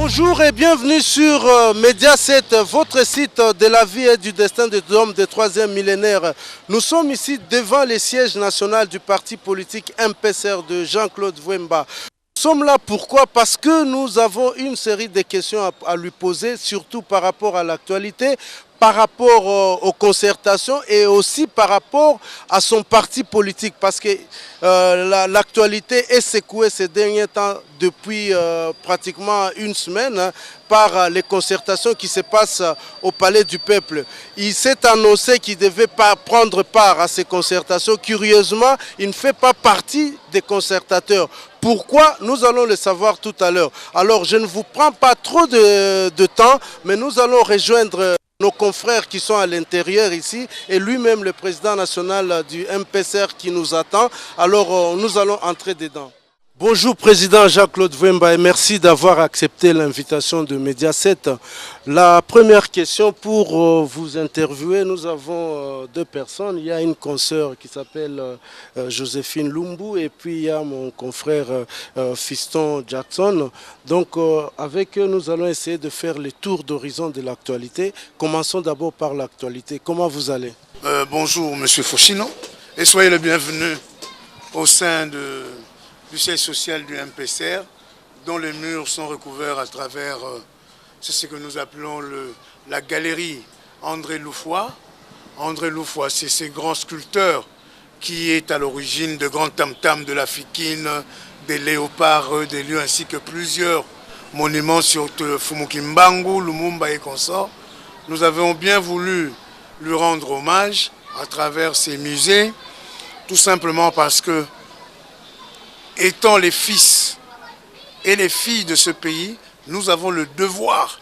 Bonjour et bienvenue sur Mediaset, votre site de la vie et du destin de l'homme du troisième millénaire. Nous sommes ici devant le siège national du parti politique MPSR de Jean-Claude Vwemba. Nous sommes là pourquoi? Parce que nous avons une série de questions à lui poser, surtout par rapport à l'actualité, par rapport aux concertations et aussi par rapport à son parti politique. Parce que l'actualité est secouée ces derniers temps depuis pratiquement une semaine par les concertations qui se passent au Palais du Peuple. Il s'est annoncé qu'il devait pas prendre part à ces concertations. Curieusement, il ne fait pas partie des concertateurs. Pourquoi? Nous allons le savoir tout à l'heure. Alors, je ne vous prends pas trop de temps, mais nous allons rejoindre nos confrères qui sont à l'intérieur ici et lui-même le président national du MPSR qui nous attend. Alors, nous allons entrer dedans. Bonjour Président Jean-Claude Vwemba et merci d'avoir accepté l'invitation de Mediaset. La première question pour vous interviewer, nous avons deux personnes. Il y a une consoeur qui s'appelle Joséphine Lumbu et puis il y a mon confrère Fiston Jackson. Donc avec eux, nous allons essayer de faire le tour d'horizon de l'actualité. Commençons d'abord par l'actualité. Comment vous allez? Bonjour Monsieur Fauchino et soyez le bienvenu au sein du siège social du MPSR, dont les murs sont recouverts à travers ce que nous appelons la galerie André Loufoy. André Loufoy, c'est ce grand sculpteur qui est à l'origine de grands tam-tams de la Fikine, des léopards, des lieux, ainsi que plusieurs monuments sur Fumukimbangu, Lumumba et consorts. Nous avons bien voulu lui rendre hommage à travers ces musées, tout simplement parce que étant les fils et les filles de ce pays, nous avons le devoir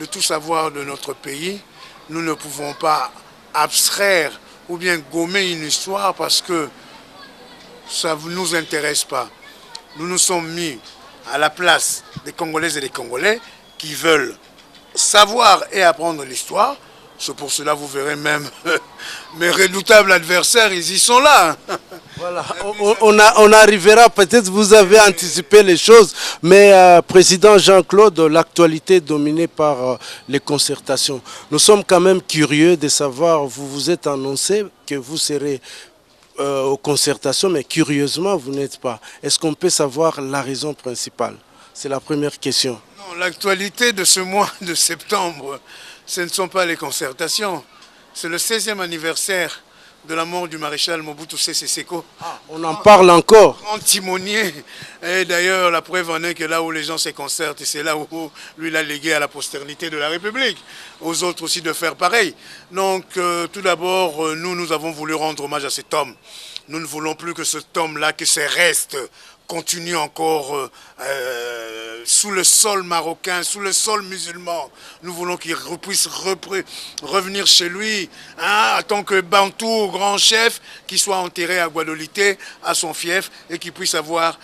de tout savoir de notre pays. Nous ne pouvons pas abstraire ou bien gommer une histoire parce que ça ne nous intéresse pas. Nous nous sommes mis à la place des Congolaises et des Congolais qui veulent savoir et apprendre l'histoire. C'est pour cela vous verrez même mes redoutables adversaires, ils y sont là. Voilà, on arrivera, peut-être vous avez anticipé les choses, mais Président Jean-Claude, l'actualité est dominée par les concertations. Nous sommes quand même curieux de savoir, vous vous êtes annoncé que vous serez aux concertations, mais curieusement vous n'êtes pas. Est-ce qu'on peut savoir la raison principale? C'est la première question. Non, l'actualité de ce mois de septembre, ce ne sont pas les concertations. C'est le 16e anniversaire de la mort du maréchal Mobutu Sese Seko. Ah, on en parle encore. Grand timonier. Et d'ailleurs, la preuve en est que là où les gens se concertent, c'est là où lui l'a légué à la postérité de la République. Aux autres aussi de faire pareil. Donc, tout d'abord, nous avons voulu rendre hommage à cet homme. Nous ne voulons plus que cet homme-là, que ses restes continue encore sous le sol marocain, sous le sol musulman. Nous voulons qu'il puisse revenir chez lui en tant que Bantou, grand chef, qui soit enterré à Guadolité, à son fief, et qu'il puisse avoir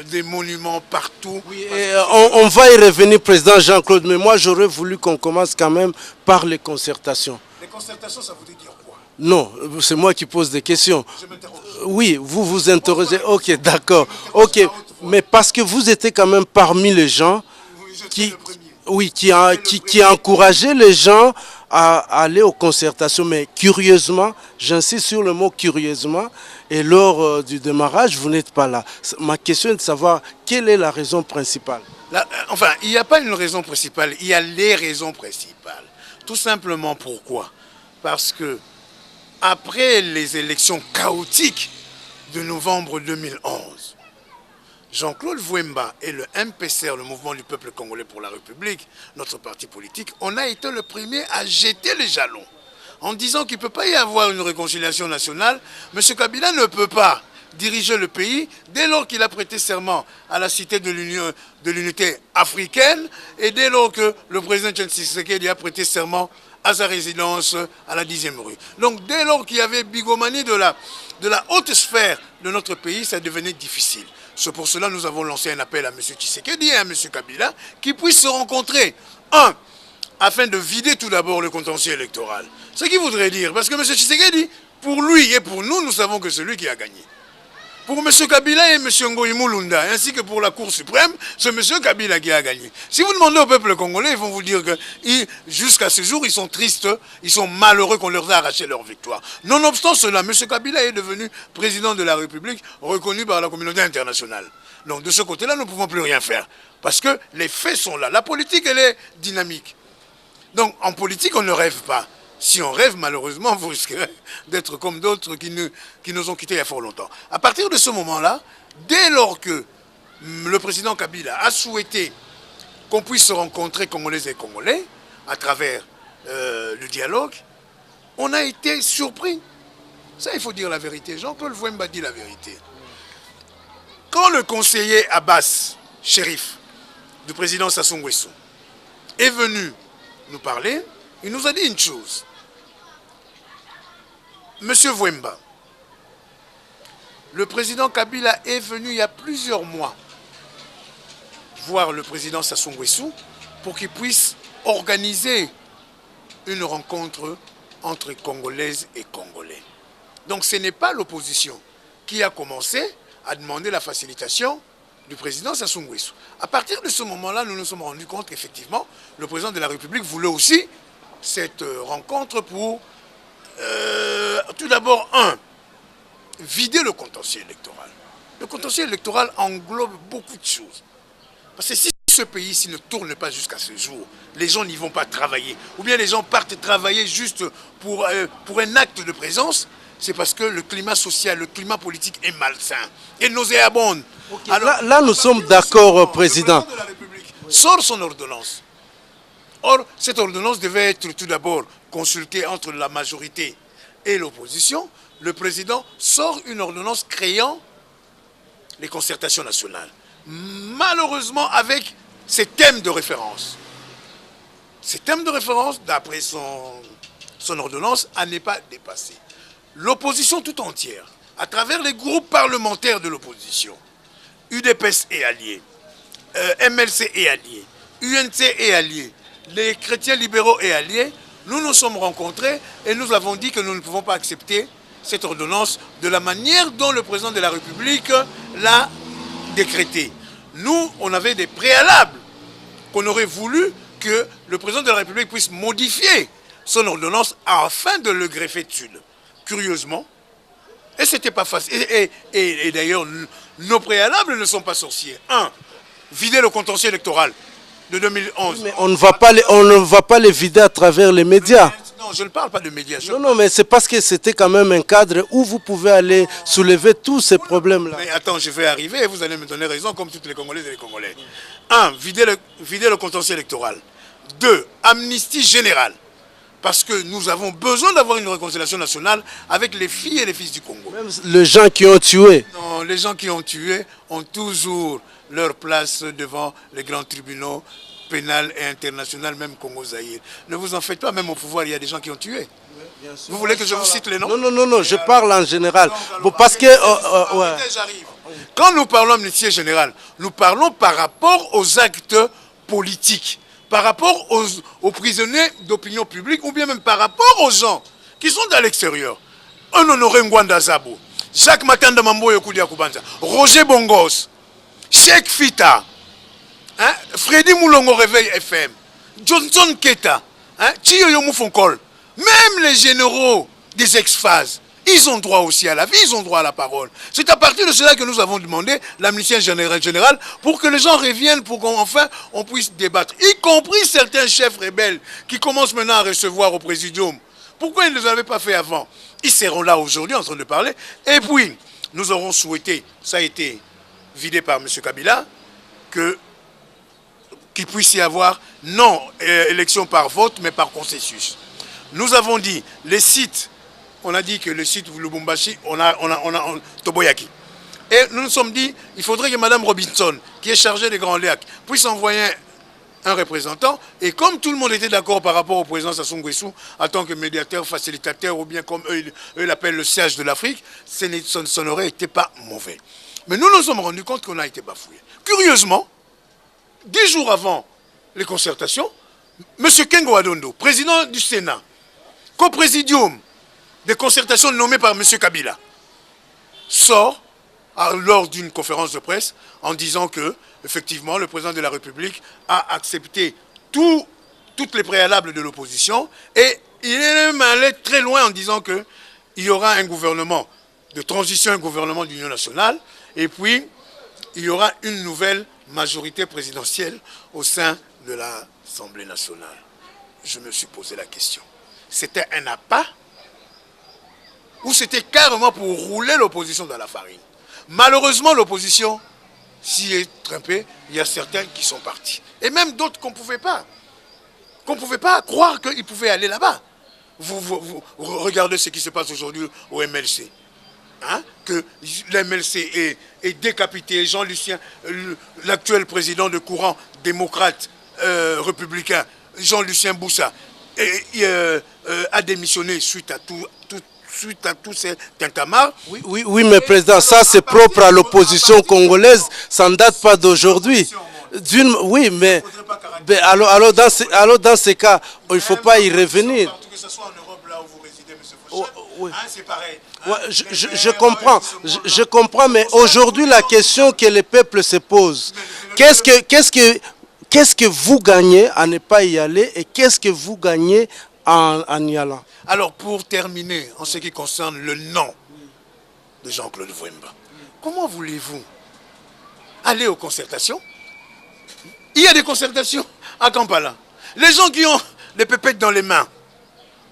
des monuments partout. Oui, on va y revenir, Président Jean-Claude, mais moi j'aurais voulu qu'on commence quand même par les concertations. Les concertations, ça voudrait dire quoi? Non, c'est moi qui pose des questions. Je m'interroge. Oui, vous vous interrogez. Ok, d'accord. Ok, mais parce que vous étiez quand même parmi les gens qui encourageaient les gens à aller aux concertations. Mais curieusement, j'insiste sur le mot curieusement, et lors du démarrage, vous n'êtes pas là. Ma question est de savoir quelle est la raison principale. Enfin, il n'y a pas une raison principale, il y a les raisons principales. Tout simplement pourquoi? Parce que après les élections chaotiques de novembre 2011, Jean-Claude Vwemba et le MPSR, le Mouvement du Peuple Congolais pour la République, notre parti politique, on a été le premier à jeter les jalons en disant qu'il ne peut pas y avoir une réconciliation nationale. M. Kabila ne peut pas diriger le pays dès lors qu'il a prêté serment à la Cité de l'Unité africaine et dès lors que le président Tshisekedi a prêté serment à sa résidence à la 10e rue. Donc dès lors qu'il y avait bigomanie de la haute sphère de notre pays, ça devenait difficile. C'est pour cela que nous avons lancé un appel à M. Tshisekedi et à M. Kabila qui puissent se rencontrer. Afin de vider tout d'abord le contentieux électoral. Ce qui voudrait dire, parce que M. Tshisekedi, pour lui et pour nous, nous savons que c'est lui qui a gagné. Pour M. Kabila et M. Ngoï Mulunda, ainsi que pour la Cour suprême, c'est M. Kabila qui a gagné. Si vous demandez au peuple congolais, ils vont vous dire que jusqu'à ce jour, ils sont tristes, ils sont malheureux qu'on leur a arraché leur victoire. Nonobstant cela, M. Kabila est devenu président de la République, reconnu par la communauté internationale. Donc de ce côté-là, nous ne pouvons plus rien faire. Parce que les faits sont là. La politique, elle est dynamique. Donc en politique, on ne rêve pas. Si on rêve, malheureusement, vous risquerez d'être comme d'autres qui nous ont quittés il y a fort longtemps. À partir de ce moment-là, dès lors que le président Kabila a souhaité qu'on puisse se rencontrer Congolaises et Congolais à travers le dialogue, on a été surpris. Ça, il faut dire la vérité. Jean-Paul Wemba dit la vérité. Quand le conseiller Abbas, shérif du président Sassou Nguesso, est venu nous parler, il nous a dit une chose. Monsieur Wemba, le président Kabila est venu il y a plusieurs mois voir le président Sassou Nguesso pour qu'il puisse organiser une rencontre entre Congolaises et Congolais. Donc ce n'est pas l'opposition qui a commencé à demander la facilitation du président Sassou Nguesso. À partir de ce moment-là, nous nous sommes rendus compte qu'effectivement, le président de la République voulait aussi cette rencontre pour, tout d'abord, vider le contentieux électoral. Le contentieux électoral englobe beaucoup de choses. Parce que si ce pays-ci ne tourne pas jusqu'à ce jour, les gens n'y vont pas travailler, ou bien les gens partent travailler juste pour un acte de présence, c'est parce que le climat social, le climat politique est malsain et nauséabonde. Okay. Alors, là, nous sommes d'accord, Président. Le président de la République sort son ordonnance. Or, cette ordonnance devait être tout d'abord consultée entre la majorité et l'opposition. Le président sort une ordonnance créant les concertations nationales. Malheureusement, avec ces thèmes de référence. Ces thèmes de référence, d'après son ordonnance, à ne pas dépasser. L'opposition tout entière, à travers les groupes parlementaires de l'opposition, UDPS et alliés, MLC et alliés, UNC et alliés, les chrétiens libéraux et alliés, nous nous sommes rencontrés et nous avons dit que nous ne pouvons pas accepter cette ordonnance de la manière dont le président de la République l'a décrété. Nous, on avait des préalables qu'on aurait voulu que le président de la République puisse modifier son ordonnance afin de le greffer dessus. Curieusement, et c'était pas facile. Et d'ailleurs, nos préalables ne sont pas sorciers. Vider le contentieux électoral de 2011. Mais on ne va pas les vider à travers les médias. Non, je ne parle pas de médias. Non, mais c'est parce que c'était quand même un cadre où vous pouvez aller soulever tous ces problèmes-là. Mais attends, je vais arriver et vous allez me donner raison comme toutes les Congolaises et les Congolais. Vider le contentieux électoral. 2, amnistie générale. Parce que nous avons besoin d'avoir une réconciliation nationale avec les filles et les fils du Congo. Même les gens qui ont tué. Non, les gens qui ont tué ont toujours leur place devant les grands tribunaux pénal et international, même Congo-Zaïre. Ne vous en faites pas, même au pouvoir, il y a des gens qui ont tué. Vous voulez que je vous cite les noms? Non, je parle en général. Parce que... J'arrive. Quand nous parlons d'amnistie générale, nous parlons par rapport aux actes politiques, par rapport aux prisonniers d'opinion publique, ou bien même par rapport aux gens qui sont à l'extérieur. Un Honoré Ngwanda Zabo, Jacques Matanda Mamboyo Koudia Koubanza, Roger Bongos, Cheikh Fita, Freddy Moulongo Réveil FM, Johnson Keta, Chiyoyo Moufonkol, même les généraux des ex-phases, ils ont droit aussi à la vie, ils ont droit à la parole. C'est à partir de cela que nous avons demandé l'amnistie générale pour que les gens reviennent, pour qu'enfin on puisse débattre, y compris certains chefs rebelles qui commencent maintenant à recevoir au présidium. Pourquoi ils ne les avaient pas fait avant? Ils seront là aujourd'hui en train de parler. Et puis, nous aurons souhaité, ça a été vidé par M. Kabila, qu'il puisse y avoir non élection par vote, mais par consensus. Nous avons dit, les sites, on a dit que le site Lubumbashi, on a Toboyaki. Et nous nous sommes dit, il faudrait que Mme Robinson, qui est chargée des Grands Lacs, puisse envoyer un représentant. Et comme tout le monde était d'accord par rapport au président Sassou Nguesso, en tant que médiateur, facilitateur, ou bien comme eux l'appellent le siège de l'Afrique, ça n'aurait été pas mauvais. Mais nous nous sommes rendus compte qu'on a été bafoué. Curieusement, 10 jours avant les concertations, M. Kengo Adondo, président du Sénat, coprésidium des concertations nommées par M. Kabila, sort lors d'une conférence de presse en disant que, effectivement, le président de la République a accepté toutes les préalables de l'opposition et il est même allé très loin en disant qu'il y aura un gouvernement de transition, un gouvernement d'union nationale et puis il y aura une nouvelle majorité présidentielle au sein de l'Assemblée nationale. Je me suis posé la question. C'était un appât ou c'était carrément pour rouler l'opposition dans la farine? Malheureusement, l'opposition s'y est trempée. Il y a certains qui sont partis. Et même d'autres qu'on ne pouvait pas croire qu'ils pouvaient aller là-bas. Vous regardez ce qui se passe aujourd'hui au MLC. Hein? Que l'MLC est décapité. Jean-Lucien, l'actuel président de courant démocrate républicain, Jean-Lucien Boussa, a démissionné suite à tous ces tintamarres. Oui, mais président, ça c'est propre à l'opposition congolaise, ça ne date pas d'aujourd'hui. Oui, mais alors dans ces cas, il ne faut pas y revenir. Que ce soit en Europe, là où vous résidez, M. Fauchel, oui. hein, c'est pareil. Ouais, je comprends, mais aujourd'hui la question que le peuple se pose, qu'est-ce que vous gagnez à ne pas y aller et qu'est-ce que vous gagnez en y allant? Alors pour terminer, en ce qui concerne le nom de Jean-Claude Wemba, comment voulez-vous aller aux concertations? Il y a des concertations à Kampala. Les gens qui ont des pépettes dans les mains,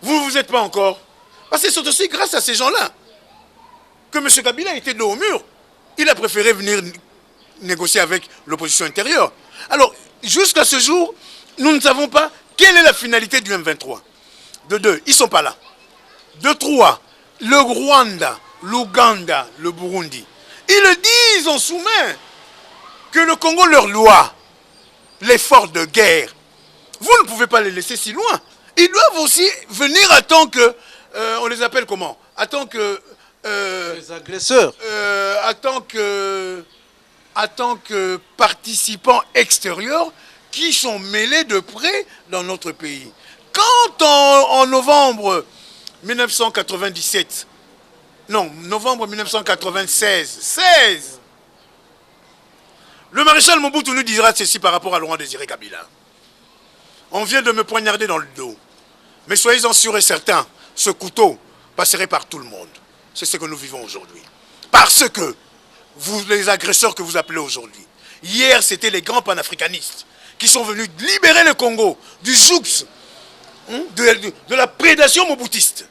vous êtes pas encore. Parce que c'est aussi grâce à ces gens-là que M. Kabila était dos au mur. Il a préféré venir négocier avec l'opposition intérieure. Alors, jusqu'à ce jour, nous ne savons pas quelle est la finalité du M23. De deux, ils ne sont pas là. De trois, le Rwanda, l'Ouganda, le Burundi, ils le disent en sous-main que le Congo leur doit l'effort de guerre. Vous ne pouvez pas les laisser si loin. Ils doivent aussi venir à tant que... on les appelle comment? À tant que... les agresseurs. À tant que participants extérieurs qui sont mêlés de près dans notre pays. Quand en novembre 1997, non, novembre 1996, le maréchal Mobutu nous dira ceci par rapport à Laurent Désiré Kabila. On vient de me poignarder dans le dos. Mais soyez-en sûrs et certains, ce couteau passerait par tout le monde. C'est ce que nous vivons aujourd'hui. Parce que vous, les agresseurs que vous appelez aujourd'hui, hier c'était les grands panafricanistes qui sont venus libérer le Congo du joug, de la prédation moboutiste.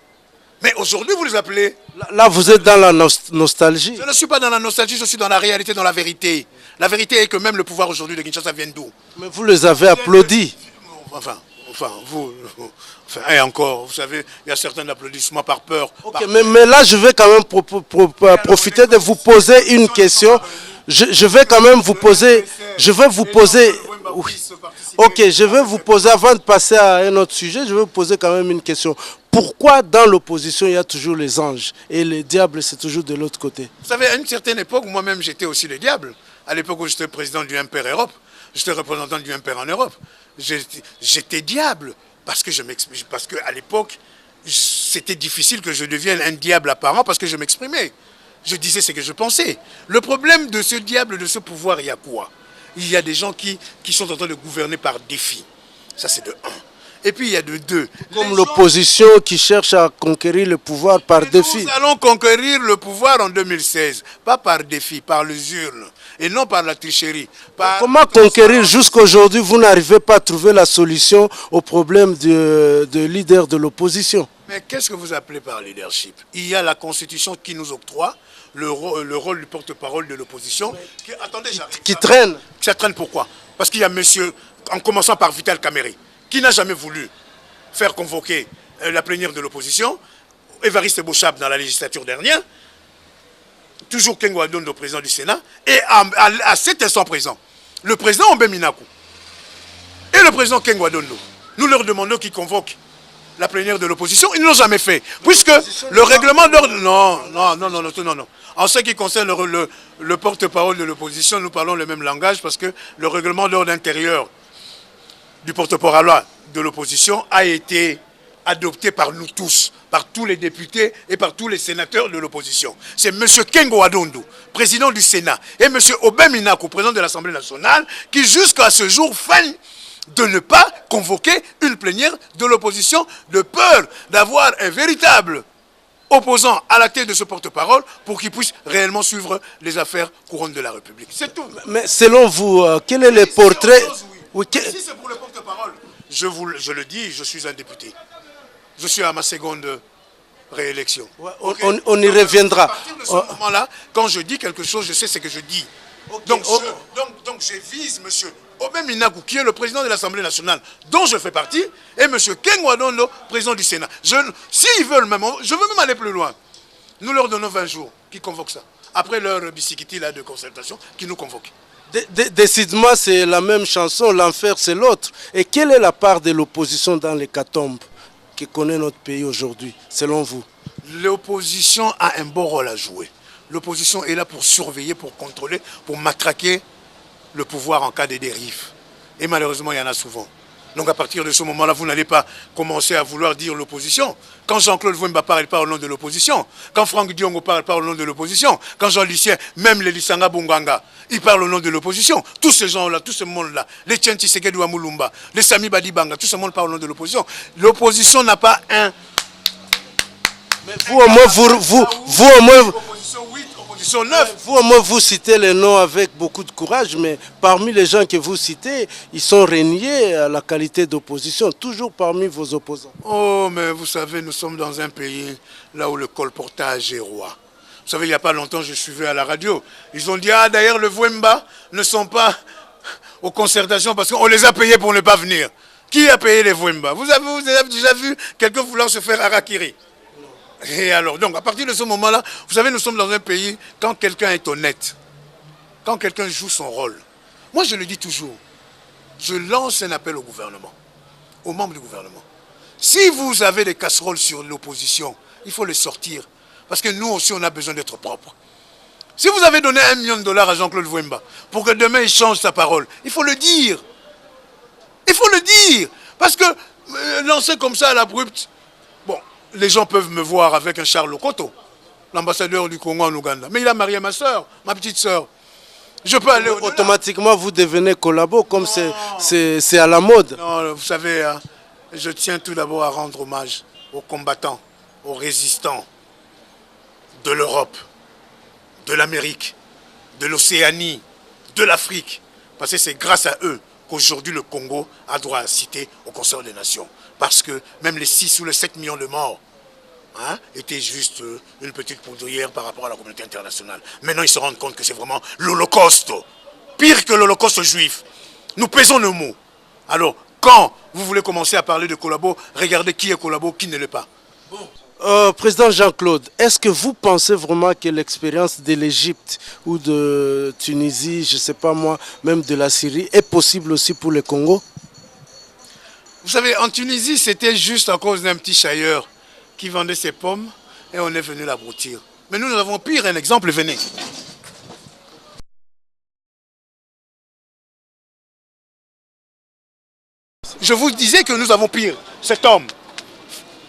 Mais aujourd'hui vous les appelez... Là vous êtes dans la nostalgie. Je ne suis pas dans la nostalgie, je suis dans la réalité, dans la vérité. La vérité est que même le pouvoir aujourd'hui de Kinshasa vient d'où? Mais vous les avez applaudis. Et encore, vous savez, il y a certains applaudissements par peur. Okay, mais là, je vais quand même profiter de vous poser une question. Je vais quand même vous poser... Oui. Ok, je vais vous poser, avant de passer à un autre sujet, je vais vous poser quand même une question. Pourquoi dans l'opposition, il y a toujours les anges et les diables, c'est toujours de l'autre côté? Vous savez, à une certaine époque, moi-même, j'étais aussi le diable. À l'époque où j'étais président du MPR Europe, j'étais représentant du MPR en Europe. J'étais diable parce qu'à l'époque, c'était difficile que je devienne un diable apparent parce que je m'exprimais. Je disais ce que je pensais. Le problème de ce diable, de ce pouvoir, il y a quoi? Il y a des gens qui sont en train de gouverner par défi. Ça, c'est de un. Et puis, il y a de deux. Comme l'opposition qui cherche à conquérir le pouvoir par défi. Nous allons conquérir le pouvoir en 2016. Pas par défi, par les urnes. Et non par la tricherie. Comment conquérir? Jusqu'aujourd'hui, vous n'arrivez pas à trouver la solution au problème de leader de l'opposition. Mais qu'est-ce que vous appelez par leadership? Il y a la Constitution qui nous octroie le rôle du porte-parole de l'opposition. Attendez, j'arrive. Qui traîne. Ça traîne pourquoi? Parce qu'il y a monsieur, en commençant par Vital Kamerhe, qui n'a jamais voulu faire convoquer la plénière de l'opposition, Évariste Bochab dans la législature dernière, toujours Kengo Adondo, président du Sénat, et à cet instant présent, le président Ombe Minakou et le président Kengo Adondo, nous leur demandons qu'ils convoquent la plénière de l'opposition, ils ne l'ont jamais fait, puisque le règlement d'ordre... Non. En ce qui concerne le porte-parole de l'opposition, nous parlons le même langage, parce que le règlement d'ordre intérieur du porte-parole de l'opposition a été adopté par nous tous, par tous les députés et par tous les sénateurs de l'opposition. C'est M. Kengo Adondo, président du Sénat, et M. Obem Inaku, président de l'Assemblée nationale, qui jusqu'à ce jour feignent de ne pas convoquer une plénière de l'opposition de peur d'avoir un véritable opposant à la tête de ce porte-parole pour qu'il puisse réellement suivre les affaires courantes de la République. C'est tout. Mais selon vous, quel est le portrait... Si c'est pour le porte-parole, je le dis, je suis un député. Je suis à ma seconde réélection. Ouais, on y reviendra. À partir de ce moment-là, quand je dis quelque chose, je sais ce que je dis. Okay. Donc je vise M. Obem Inaku, qui est le président de l'Assemblée nationale, dont je fais partie, et M. Kengo Adondo, président du Sénat. S'ils veulent même, je veux même aller plus loin. Nous leur donnons 20 jours qui convoquent ça. Après leur bicyclette là de concertation, qui nous convoquent. Décidément, c'est la même chanson, l'enfer c'est l'autre. Et quelle est la part de l'opposition dans l'hécatombe que connaît notre pays aujourd'hui, selon vous? L'opposition a un bon rôle à jouer. L'opposition est là pour surveiller, pour contrôler, pour matraquer le pouvoir en cas de dérive. Et malheureusement, il y en a souvent. Donc à partir de ce moment-là, vous n'allez pas commencer à vouloir dire l'opposition. Quand Jean-Claude Vouemba parle, il parle au nom de l'opposition. Quand Franck Diongo parle au nom de l'opposition. Quand Jean-Lucien, même les Lissanga Bonganga, il parle au nom de l'opposition. Tous ces gens-là, tout ce monde-là, les Tien Tshisekedi Wamulumba, les Sami Badibanga, tout ce monde parle au nom de l'opposition. L'opposition n'a pas un... Mais vous au moins, vous citez les noms avec beaucoup de courage, mais parmi les gens que vous citez, ils sont reniés à la qualité d'opposition, toujours parmi vos opposants. Oh, mais vous savez, nous sommes dans un pays là où le colportage est roi. Vous savez, il n'y a pas longtemps, je suivais à la radio. Ils ont dit, ah, d'ailleurs, le Vouemba ne sont pas aux concertations parce qu'on les a payés pour ne pas venir. Qui a payé les Vouemba? Vous avez déjà vu quelqu'un vouloir se faire harakiri? Et alors, donc, à partir de ce moment-là, vous savez, nous sommes dans un pays, quand quelqu'un est honnête, quand quelqu'un joue son rôle, moi je le dis toujours, je lance un appel au gouvernement, aux membres du gouvernement. Si vous avez des casseroles sur l'opposition, il faut les sortir, parce que nous aussi, on a besoin d'être propres. Si vous avez donné $1 million à Jean-Claude Vouemba, pour que demain il change sa parole, il faut le dire. Il faut le dire, parce que lancer comme ça à l'abrupte, bon, les gens peuvent me voir avec un Charles Lokoto, l'ambassadeur du Congo en Ouganda. Mais il a marié ma soeur, ma petite soeur. Je peux aller au-delà. Automatiquement, vous devenez collabo, comme c'est à la mode. Non, vous savez, hein, je tiens tout d'abord à rendre hommage aux combattants, aux résistants de l'Europe, de l'Amérique, de l'Océanie, de l'Afrique. Parce que c'est grâce à eux qu'aujourd'hui le Congo a droit à citer au Conseil des Nations. Parce que même les 6 ou les 7 millions de morts hein, étaient juste une petite poudrière par rapport à la communauté internationale. Maintenant, ils se rendent compte que c'est vraiment l'Holocauste. Pire que l'Holocauste juif. Nous pesons nos mots. Alors, quand vous voulez commencer à parler de collabo, regardez qui est collabo, qui ne l'est pas. Président Jean-Claude, est-ce que vous pensez vraiment que l'expérience de l'Égypte ou de Tunisie, je ne sais pas moi, même de la Syrie, est possible aussi pour le Congo? Vous savez, en Tunisie, c'était juste à cause d'un petit chailleur qui vendait ses pommes et on est venu l'abrutir. Mais nous avons pire, un exemple, venez. Je vous disais que nous avons pire. Cet homme,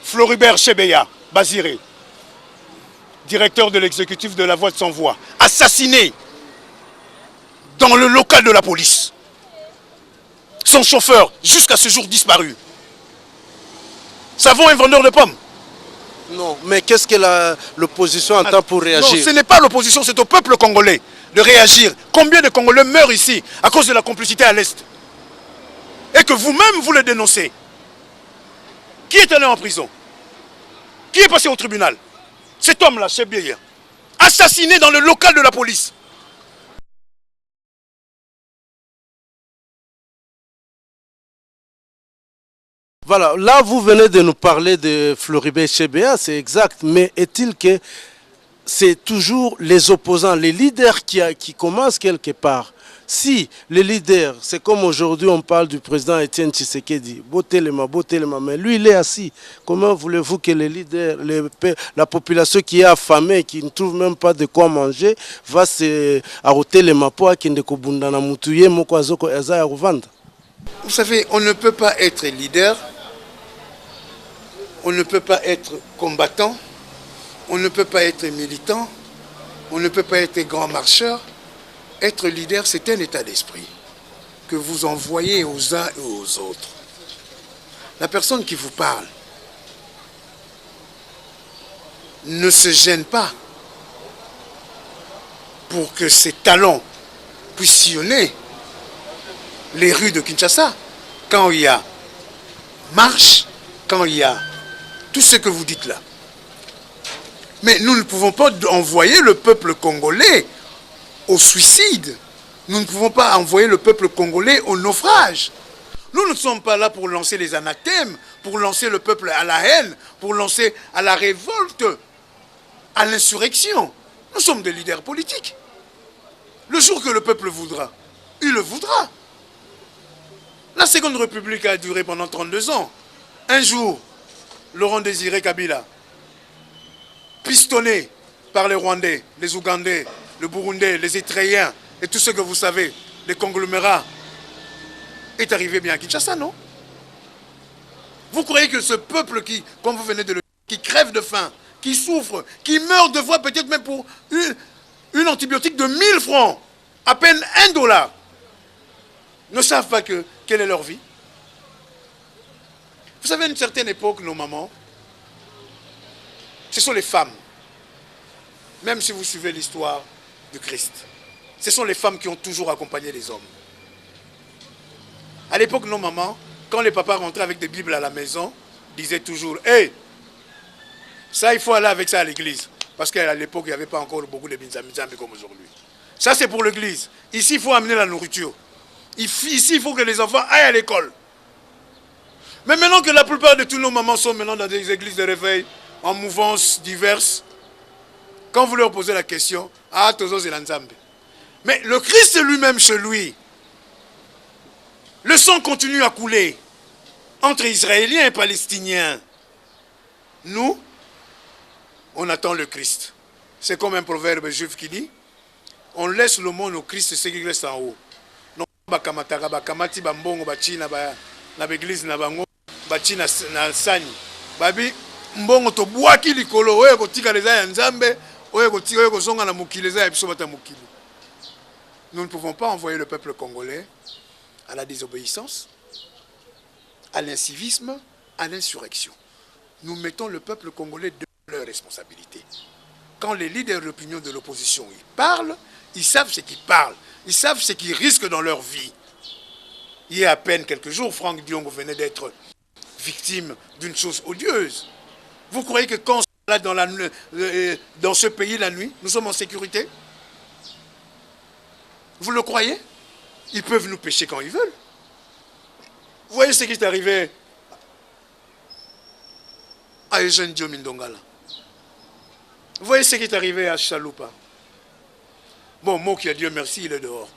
Floribert Chebeya, Basiré, directeur de l'exécutif de la Voix de Sans Voix, assassiné dans le local de la police. Son chauffeur, jusqu'à ce jour disparu. Savons un vendeur de pommes. Non, mais qu'est-ce que l'opposition entend pour réagir? Non, ce n'est pas l'opposition, c'est au peuple congolais de réagir. Combien de Congolais meurent ici à cause de la complicité à l'Est? Et que vous-même, vous le dénoncez. Qui est allé en prison? Qui est passé au tribunal? Cet homme-là, Chebeya, assassiné dans le local de la police. Voilà, là vous venez de nous parler de Floribert Chebeya, c'est exact, mais est-il que c'est toujours les opposants, les leaders qui commencent quelque part? Si les leaders, c'est comme aujourd'hui on parle du président Etienne Tshisekedi, Botelema, mais lui il est assis. Comment voulez-vous que les leaders, la population qui est affamée, qui ne trouve même pas de quoi manger, va se arrêter les mapoa qui ne kobundana mutuye mokwazoko ezaya ruvanda? Vous savez, on ne peut pas être leader on ne peut pas être combattant, on ne peut pas être militant, on ne peut pas être grand marcheur. Être leader, c'est un état d'esprit que vous envoyez aux uns et aux autres. La personne qui vous parle ne se gêne pas pour que ses talents puissent sillonner les rues de Kinshasa. Quand il y a marche, quand il y a tout ce que vous dites là. Mais nous ne pouvons pas envoyer le peuple congolais au suicide. Nous ne pouvons pas envoyer le peuple congolais au naufrage. Nous ne sommes pas là pour lancer les anathèmes, pour lancer le peuple à la haine, pour lancer à la révolte, à l'insurrection. Nous sommes des leaders politiques. Le jour que le peuple voudra, il le voudra. La Seconde République a duré pendant 32 ans. Un jour, Laurent Désiré Kabila, pistonné par les Rwandais, les Ougandais, les Burundais, les Érythréens et tout ce que vous savez, les conglomérats, est arrivé bien à Kinshasa, non? Vous croyez que ce peuple qui, comme vous venez de le dire, qui crève de faim, qui souffre, qui meurt de voix peut-être même pour une antibiotique de 1000 francs, à peine $1, ne savent pas quelle est leur vie? Vous savez, à une certaine époque, nos mamans, ce sont les femmes. Même si vous suivez l'histoire du Christ, ce sont les femmes qui ont toujours accompagné les hommes. À l'époque, nos mamans, quand les papas rentraient avec des Bibles à la maison, disaient toujours « Hey, ça, il faut aller avec ça à l'église. » Parce qu'à l'époque, il n'y avait pas encore beaucoup de binzamizambi comme aujourd'hui. Ça, c'est pour l'église. Ici, il faut amener la nourriture. Ici, il faut que les enfants aillent à l'école. Mais maintenant que la plupart de tous nos mamans sont maintenant dans des églises de réveil, en mouvances diverses, quand vous leur posez la question, « Ah, Tozo Zelanzambe. » Mais le Christ lui-même, chez lui, le sang continue à couler entre Israéliens et Palestiniens. Nous, on attend le Christ. C'est comme un proverbe juif qui dit, on laisse le monde au Christ, ce qui reste en haut. Non, bakamataka bakamati bambongo bachina na l'église na bango bachina na sani. Babi mbongo to bwaki likolo oyo kotika leza ya nzambe oyo kotika oyo kozonga na mukili leza ya biso bata mukili. Nous ne pouvons pas envoyer le peuple congolais à la désobéissance, à l'incivisme, à l'insurrection. Nous mettons le peuple congolais de leurs responsabilités. Quand les leaders d'opinion de l'opposition ils parlent, ils savent ce qu'ils parlent. Ils savent ce qu'ils risquent dans leur vie. Il y a à peine quelques jours, Franck Diongo venait d'être victime d'une chose odieuse. Vous croyez que quand on est là dans ce pays la nuit, nous sommes en sécurité? Vous le croyez? Ils peuvent nous pêcher quand ils veulent. Vous voyez ce qui est arrivé à Eugène Diomine Ndongala. Vous voyez ce qui est arrivé à Chaloupa. Bon, mot qui a Dieu merci, il est dehors.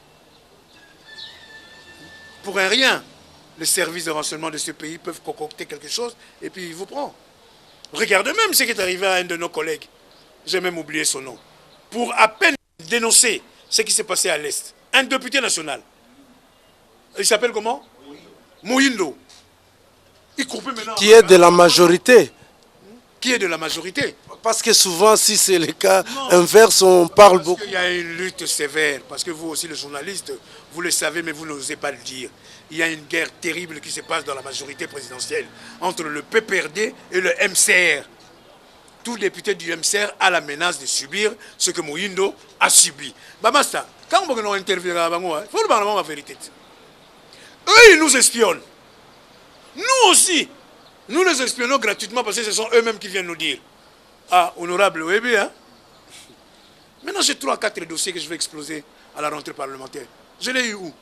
Pour un rien, les services de renseignement de ce pays peuvent concocter quelque chose et puis il vous prend. Regardez même ce qui est arrivé à un de nos collègues. J'ai même oublié son nom. Pour à peine dénoncer ce qui s'est passé à l'Est. Un député national. Il s'appelle comment? Moïndo. Qui est de la majorité. Qui est de la majorité. Parce que souvent, si c'est le cas inverse, on parle beaucoup. Il y a une lutte sévère. Parce que vous aussi, les journalistes, vous le savez, mais vous n'osez pas le dire. Il y a une guerre terrible qui se passe dans la majorité présidentielle entre le PPRD et le MCR. Tout député du MCR a la menace de subir ce que Moïndo a subi. Bamasta, quand on intervient, il faut le parler la vérité. Eux, ils nous espionnent. Nous aussi, nous les espionnons gratuitement parce que ce sont eux-mêmes qui viennent nous dire. Ah, honorable Webi, hein? Maintenant, j'ai 3 à 4 dossiers que je vais exploser à la rentrée parlementaire. Je l'ai eu où?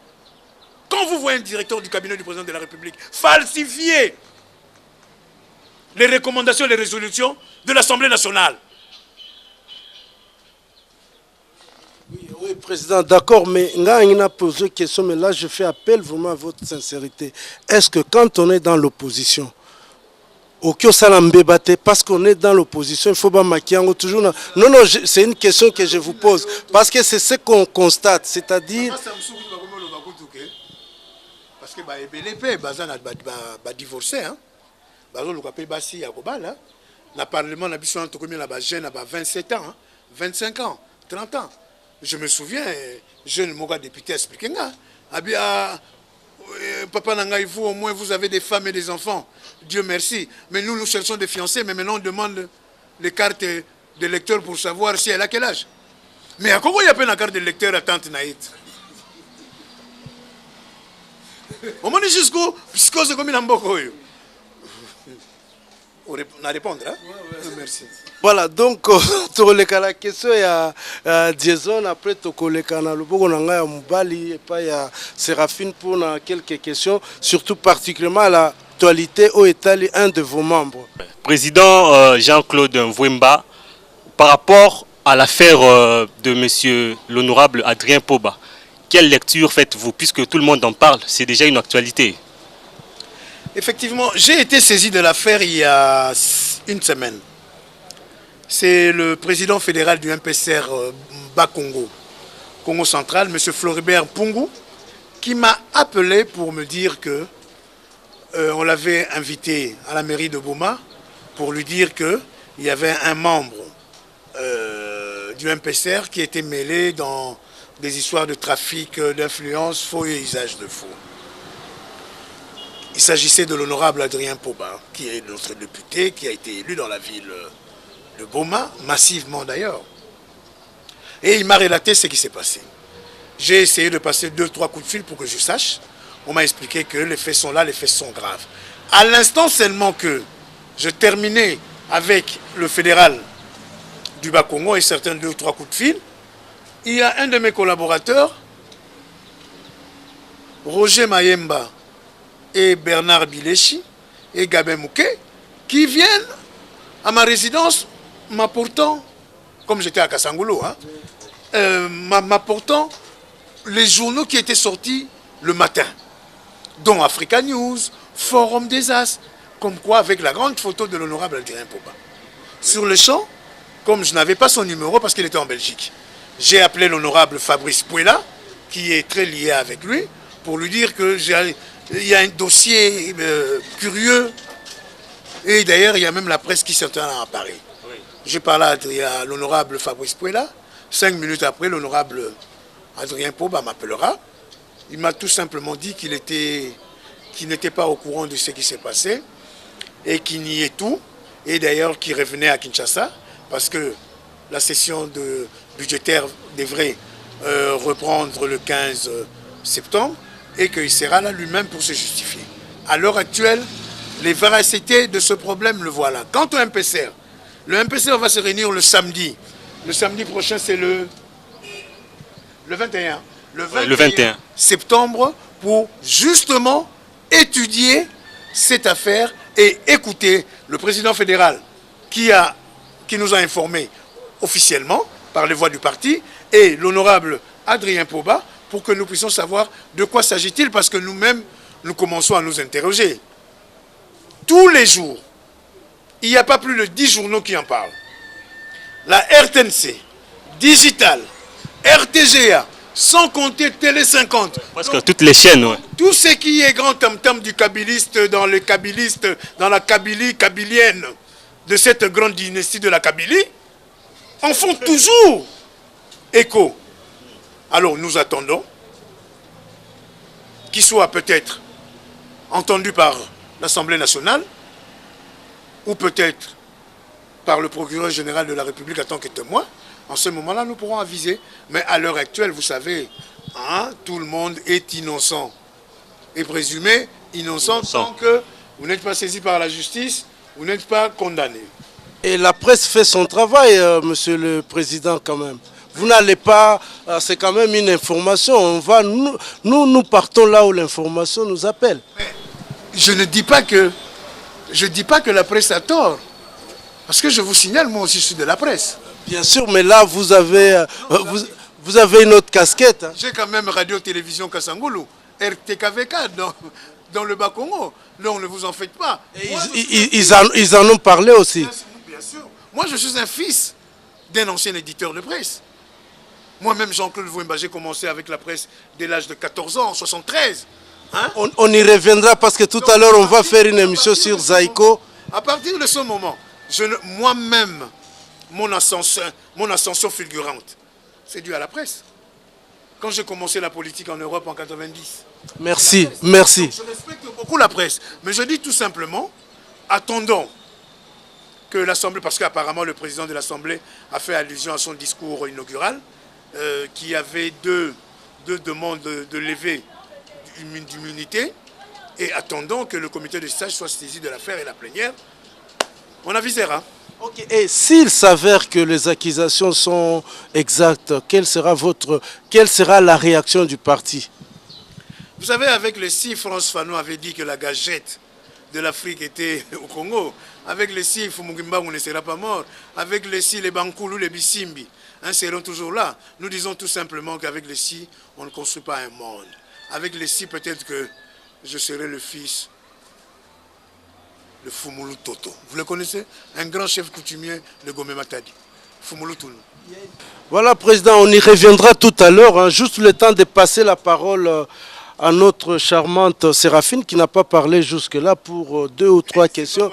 Quand vous voyez un directeur du cabinet du président de la République falsifier les recommandations, les résolutions de l'Assemblée nationale. Oui, président, d'accord, mais il a posé une question, mais là, je fais appel vraiment à votre sincérité. Est-ce que quand on est dans l'opposition, parce qu'on est dans l'opposition, il faut pas maquiller toujours. Non, non, c'est une question que je vous pose. Parce que c'est ce qu'on constate, c'est-à-dire... Parce que les BLP, divorcé, hein? bazoluka pe basi ya kobala na parlement na biso to komi na ba jeune na 27 ans, hein, 25 ans, 30 ans. Je me souviens jeune moka député expliquer nga abia papa Nangaï, vous au moins vous avez des femmes et des enfants. Dieu merci. Mais nous cherchons des fiancés, mais maintenant on demande les cartes de lecteur pour savoir si elle a quel âge. Mais à quoi il y a pas une carte de lecteur à tante Naït? Au moins jusqu'au psychose comme il en boko. On a répondre, hein? Merci. Voilà, donc, la question est Jason, après, tu as le Bogo Nanga Moubali, et pas Séraphine pour quelques questions, surtout particulièrement à l'actualité où est allé un de vos membres. Président Jean-Claude Mvouemba, par rapport à l'affaire de monsieur l'honorable Adrien Poba, quelle lecture faites-vous? Puisque tout le monde en parle, c'est déjà une actualité. Effectivement, j'ai été saisi de l'affaire il y a une semaine. C'est le président fédéral du MPCR Bas-Congo, Congo central, M. Floribert Pungu, qui m'a appelé pour me dire que on l'avait invité à la mairie de Boma pour lui dire qu'il y avait un membre du MPCR qui était mêlé dans des histoires de trafic d'influence, faux et usage de faux. Il s'agissait de l'honorable Adrien Poba, qui est notre député, qui a été élu dans la ville de Boma, massivement d'ailleurs. Et il m'a relaté ce qui s'est passé. J'ai essayé de passer 2-3 coups de fil pour que je sache. On m'a expliqué que les faits sont là, les faits sont graves. À l'instant seulement que je terminais avec le fédéral du Bas-Congo et certains 2-3 coups de fil, il y a un de mes collaborateurs, Roger Mayemba et Bernard Bilechi et Gabin Mouké, qui viennent à ma résidence m'apportant, comme j'étais à Kassangolo, hein, m'apportant les journaux qui étaient sortis le matin, dont Africa News, Forum des As, comme quoi avec la grande photo de l'honorable Adrien Poba. Sur le champ, comme je n'avais pas son numéro parce qu'il était en Belgique, j'ai appelé l'honorable Fabrice Pouela, qui est très lié avec lui, pour lui dire que il y a un dossier curieux. Et d'ailleurs, il y a même la presse qui s'entend à Paris. Oui. J'ai parlé à l'honorable Fabrice Pouela. 5 minutes après, l'honorable Adrien Poba m'appellera. Il m'a tout simplement dit qu'il n'était pas au courant de ce qui s'est passé et qu'il niait tout. Et d'ailleurs, qu'il revenait à Kinshasa parce que la session budgétaire devrait reprendre le 15 septembre et qu'il sera là lui-même pour se justifier. À l'heure actuelle, les véracités de ce problème, le voilà. Quant au MPCR, le MPCR va se réunir le samedi. Le samedi prochain, c'est le 21. Le 21 septembre pour justement étudier cette affaire et écouter le président fédéral qui nous a informés officiellement par les voix du parti et l'honorable Adrien Poba pour que nous puissions savoir de quoi s'agit-il parce que nous-mêmes, nous commençons à nous interroger. Tous les jours, il n'y a pas plus de 10 journaux qui en parlent. La RTNC, Digital, RTGA, sans compter Télé 50. Parce que toutes les chaînes, ouais. Tout ce qui est grand tam-tam du kabiliste, dans la Kabylie, kabylienne, de cette grande dynastie de la Kabylie, en font toujours écho. Alors nous attendons qu'il soit peut-être entendu par l'Assemblée nationale ou peut-être par le procureur général de la République en tant que témoin. En ce moment-là, nous pourrons aviser. Mais à l'heure actuelle, vous savez, hein, tout le monde est innocent. Et présumé innocent tant que vous n'êtes pas saisi par la justice, vous n'êtes pas condamné. Et la presse fait son travail, monsieur le président, quand même. Vous n'allez pas, c'est quand même une information. Nous partons là où l'information nous appelle. Mais je ne dis pas que la presse a tort. Parce que je vous signale, moi aussi je suis de la presse. Bien sûr, mais là vous avez une autre casquette. Hein. J'ai quand même Radio-Télévision Kassangulu, RTKVK dans le Bas-Congo. Non, ne vous en faites pas. Ils en ont parlé aussi. Bien sûr. Moi je suis un fils d'un ancien éditeur de presse. Moi-même, Jean-Claude Mvouemba, j'ai commencé avec la presse dès l'âge de 14 ans, en 73. Hein? On y reviendra parce que tout à l'heure, on va faire une émission sur Zaïko. À partir de ce moment, moi-même, mon ascension fulgurante, c'est dû à la presse. Quand j'ai commencé la politique en Europe en 90. Merci, merci. Je respecte beaucoup la presse, mais je dis tout simplement, attendons que l'Assemblée, parce qu'apparemment le président de l'Assemblée a fait allusion à son discours inaugural, qui avait deux demandes de levée d'immunité, et attendons que le comité de stage soit saisi de l'affaire et la plénière. On avisera. Okay. Et s'il s'avère que les accusations sont exactes, quelle sera la réaction du parti? Vous savez, avec les si France Fanon avait dit que la gazette de l'Afrique était au Congo, avec les si Fumugimba, on ne sera pas mort, avec les si les Bankoulou, les Bissimbi, seront toujours là. Nous disons tout simplement qu'avec les si, on ne construit pas un monde. Avec les si, peut-être que je serai le fils de Fumulu Toto. Vous le connaissez? Un grand chef coutumier de Gomé Matadi. Fumulu Toulou. Voilà, Président, on y reviendra tout à l'heure. Hein, juste le temps de passer la parole à notre charmante Séraphine qui n'a pas parlé jusque-là pour 2 ou 3 questions.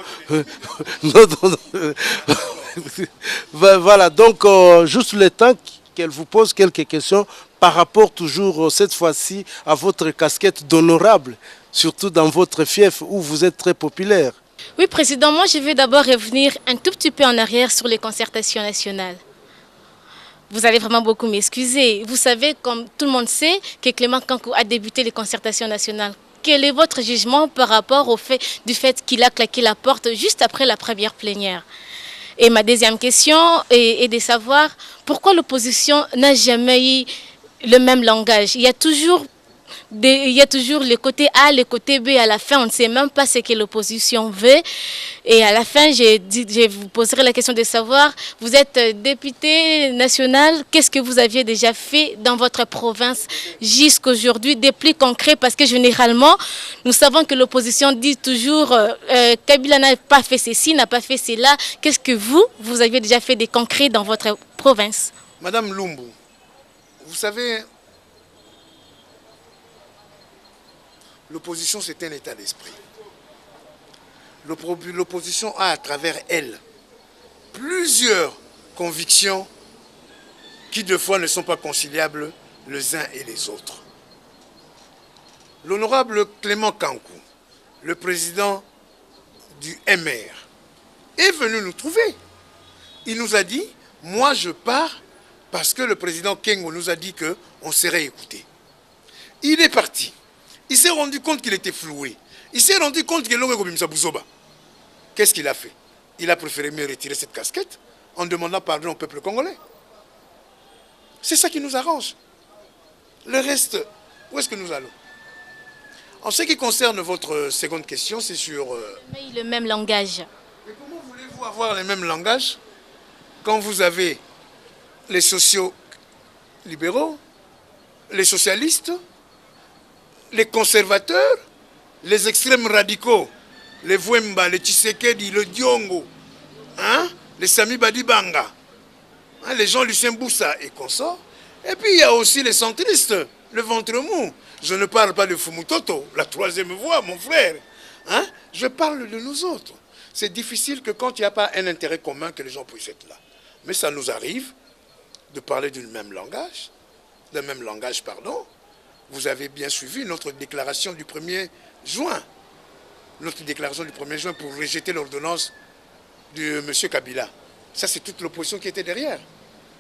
Voilà, donc juste le temps qu'elle vous pose quelques questions par rapport toujours cette fois-ci à votre casquette d'honorable, surtout dans votre fief où vous êtes très populaire. Oui, Président, moi je vais d'abord revenir un tout petit peu en arrière sur les concertations nationales. Vous allez vraiment beaucoup m'excuser. Vous savez, comme tout le monde sait, que Clément Kankou a débuté les concertations nationales. Quel est votre jugement par rapport au fait qu'il a claqué la porte juste après la première plénière? Et ma deuxième question est de savoir pourquoi l'opposition n'a jamais eu le même langage. Il y a toujours le côté A, le côté B. À la fin, on ne sait même pas ce que l'opposition veut. Et à la fin, je vous poserai la question de savoir, vous êtes député national, qu'est-ce que vous aviez déjà fait dans votre province jusqu'à aujourd'hui, des plus concrets? Parce que généralement, nous savons que l'opposition dit toujours Kabila n'a pas fait ceci, n'a pas fait cela. Qu'est-ce que vous aviez déjà fait de concret dans votre province? Madame Lumbu, vous savez, l'opposition, c'est un état d'esprit. L'opposition a à travers elle plusieurs convictions qui de fois ne sont pas conciliables les uns et les autres. L'honorable Clément Kankou, le président du MR, est venu nous trouver. Il nous a dit, moi je pars parce que le président Kengo nous a dit qu'on serait écouté. Il est parti. Il s'est rendu compte qu'il était floué. Il s'est rendu compte que l'homme est Bouzoba. Qu'est-ce qu'il a fait? Il a préféré me retirer cette casquette en demandant pardon au peuple congolais. C'est ça qui nous arrange. Le reste, où est-ce que nous allons? En ce qui concerne votre seconde question, c'est sur... Le même langage. Mais comment voulez-vous avoir le même langage quand vous avez les sociaux libéraux, les socialistes, les conservateurs, les extrêmes radicaux, les Vwemba, les Tshisekedi, le Diongo, hein, les Sami Badibanga, hein, les Jean-Lucien Boussa et consorts. Et puis il y a aussi les centristes, le ventre mou. Je ne parle pas de Fumutoto, la troisième voie, mon frère. Hein, je parle de nous autres. C'est difficile que quand il n'y a pas un intérêt commun, que les gens puissent être là. Mais ça nous arrive de parler d'un même langage, pardon. Vous avez bien suivi notre déclaration du 1er juin. Notre déclaration du 1er juin pour rejeter l'ordonnance de M. Kabila. Ça, c'est toute l'opposition qui était derrière.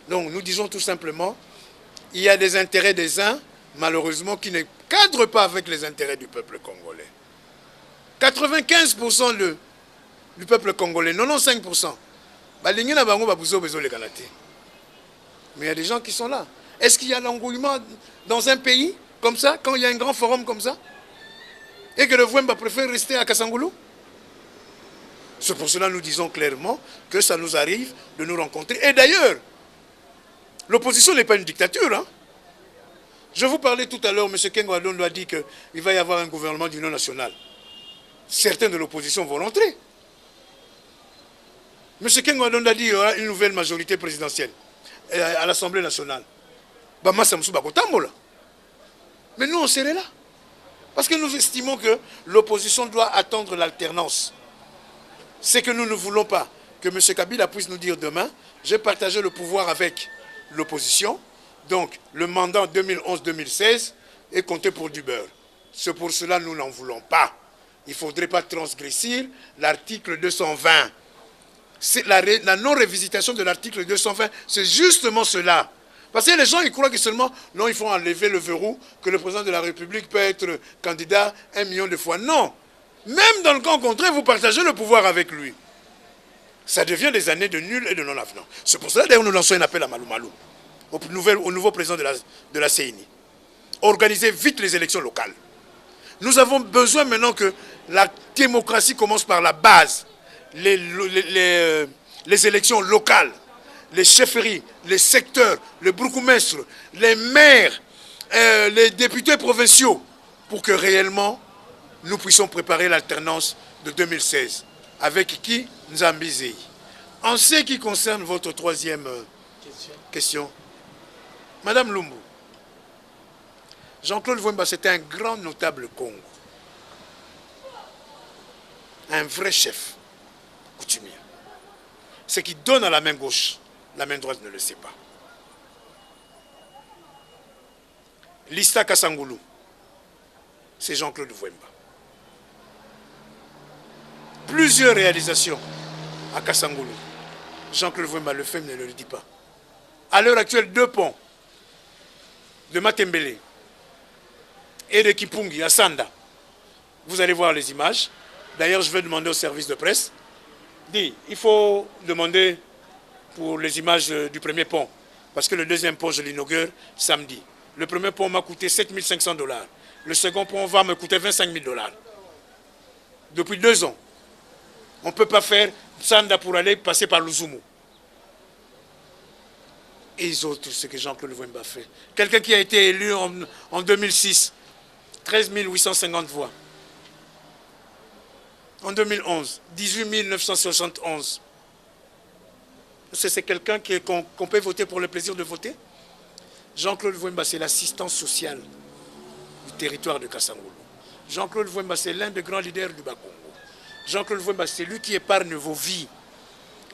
Donc, nous disons tout simplement, il y a des intérêts des uns, malheureusement, qui ne cadrent pas avec les intérêts du peuple congolais. 95% du peuple congolais, 95%. Mais il y a des gens qui sont là. Est-ce qu'il y a l'engouement dans un pays comme ça, quand il y a un grand forum comme ça, et que le Vwemba préfère rester à Kassangoulou? C'est pour cela que nous disons clairement que ça nous arrive de nous rencontrer. Et d'ailleurs, l'opposition n'est pas une dictature. Hein? Je vous parlais tout à l'heure, M. Kengo Adondo a dit qu'il va y avoir un gouvernement d'union nationale. Certains de l'opposition vont rentrer. M. Kengo Adondo a dit qu'il y aura une nouvelle majorité présidentielle à l'Assemblée nationale. Mais nous, on serait là. Parce que nous estimons que l'opposition doit attendre l'alternance. C'est que nous ne voulons pas que M. Kabila puisse nous dire demain, j'ai partagé le pouvoir avec l'opposition, donc le mandat 2011-2016 est compté pour du beurre. C'est pour cela que nous n'en voulons pas. Il ne faudrait pas transgresser l'article 220. La non-révisitation de l'article 220, c'est justement cela. Parce que les gens, ils croient que seulement, non, il faut enlever le verrou, que le président de la République peut être candidat 1 million de fois. Non. Même dans le cas contraire, vous partagez le pouvoir avec lui. Ça devient des années de nul et de non-avenant. C'est pour cela, d'ailleurs, nous lançons un appel à Malou Malou, au nouveau président de la CENI. Organisez vite les élections locales. Nous avons besoin maintenant que la démocratie commence par la base. Les élections locales, les chefferies, les secteurs, les bourgmestres, les maires, les députés provinciaux, pour que réellement nous puissions préparer l'alternance de 2016. Avec qui? Nzambizei. En ce qui concerne votre troisième question, Madame Lumbu, Jean-Claude Vwemba, c'était un grand notable Congo. Un vrai chef coutumier. Ce qui donne à la main gauche, la main droite ne le sait pas. Lista Kasangulu, c'est Jean-Claude Vwemba. Plusieurs réalisations à Kasangulu. Jean-Claude Vwemba le fait, mais ne le dit pas. À l'heure actuelle, 2 ponts de Matembele et de Kipungi à Sanda. Vous allez voir les images. D'ailleurs, je vais demander au service de presse. Il faut demander pour les images du premier pont. Parce que le deuxième pont, je l'inaugure samedi. Le premier pont m'a coûté 7 500 $. Le second pont va me coûter 25 000 $. Depuis 2 ans. On ne peut pas faire Sanda pour aller passer par Luzumu. Et les autres, ce que Jean-Claude Vwemba fait. Quelqu'un qui a été élu en 2006, 13 850 voix. En 2011, 18 971. C'est quelqu'un qu'on peut voter pour le plaisir de voter. Jean-Claude Vwemba, c'est l'assistant social du territoire de Kasangulu. Jean-Claude Vwemba, c'est l'un des grands leaders du Bas-Congo. Jean-Claude Vwemba, c'est lui qui épargne vos vies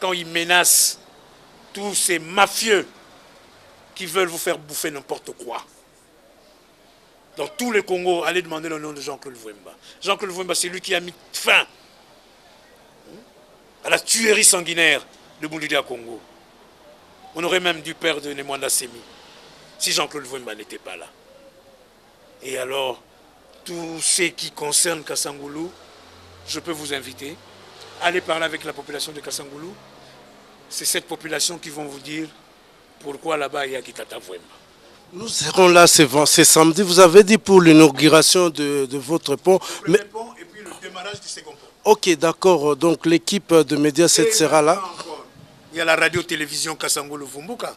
quand il menace tous ces mafieux qui veulent vous faire bouffer n'importe quoi. Dans tous les Congos, allez demander le nom de Jean-Claude Vwemba. Jean-Claude Vwemba, c'est lui qui a mis fin à la tuerie sanguinaire de Boulidia Congo. On aurait même dû perdre Nemwanda Semi si Jean-Claude Vwemba n'était pas là. Et alors, tout ce qui concerne Kasangulu, je peux vous inviter à aller parler avec la population de Kasangulu. C'est cette population qui vont vous dire pourquoi là-bas il y a Kitata Vwemba. Nous serons là ce samedi. Vous avez dit pour l'inauguration de votre pont. Le premier pont et puis le démarrage du second pont. Ok, d'accord. Donc l'équipe de Mediaset sera là. Il y a la radio-télévision Kasangulu Vumbuka.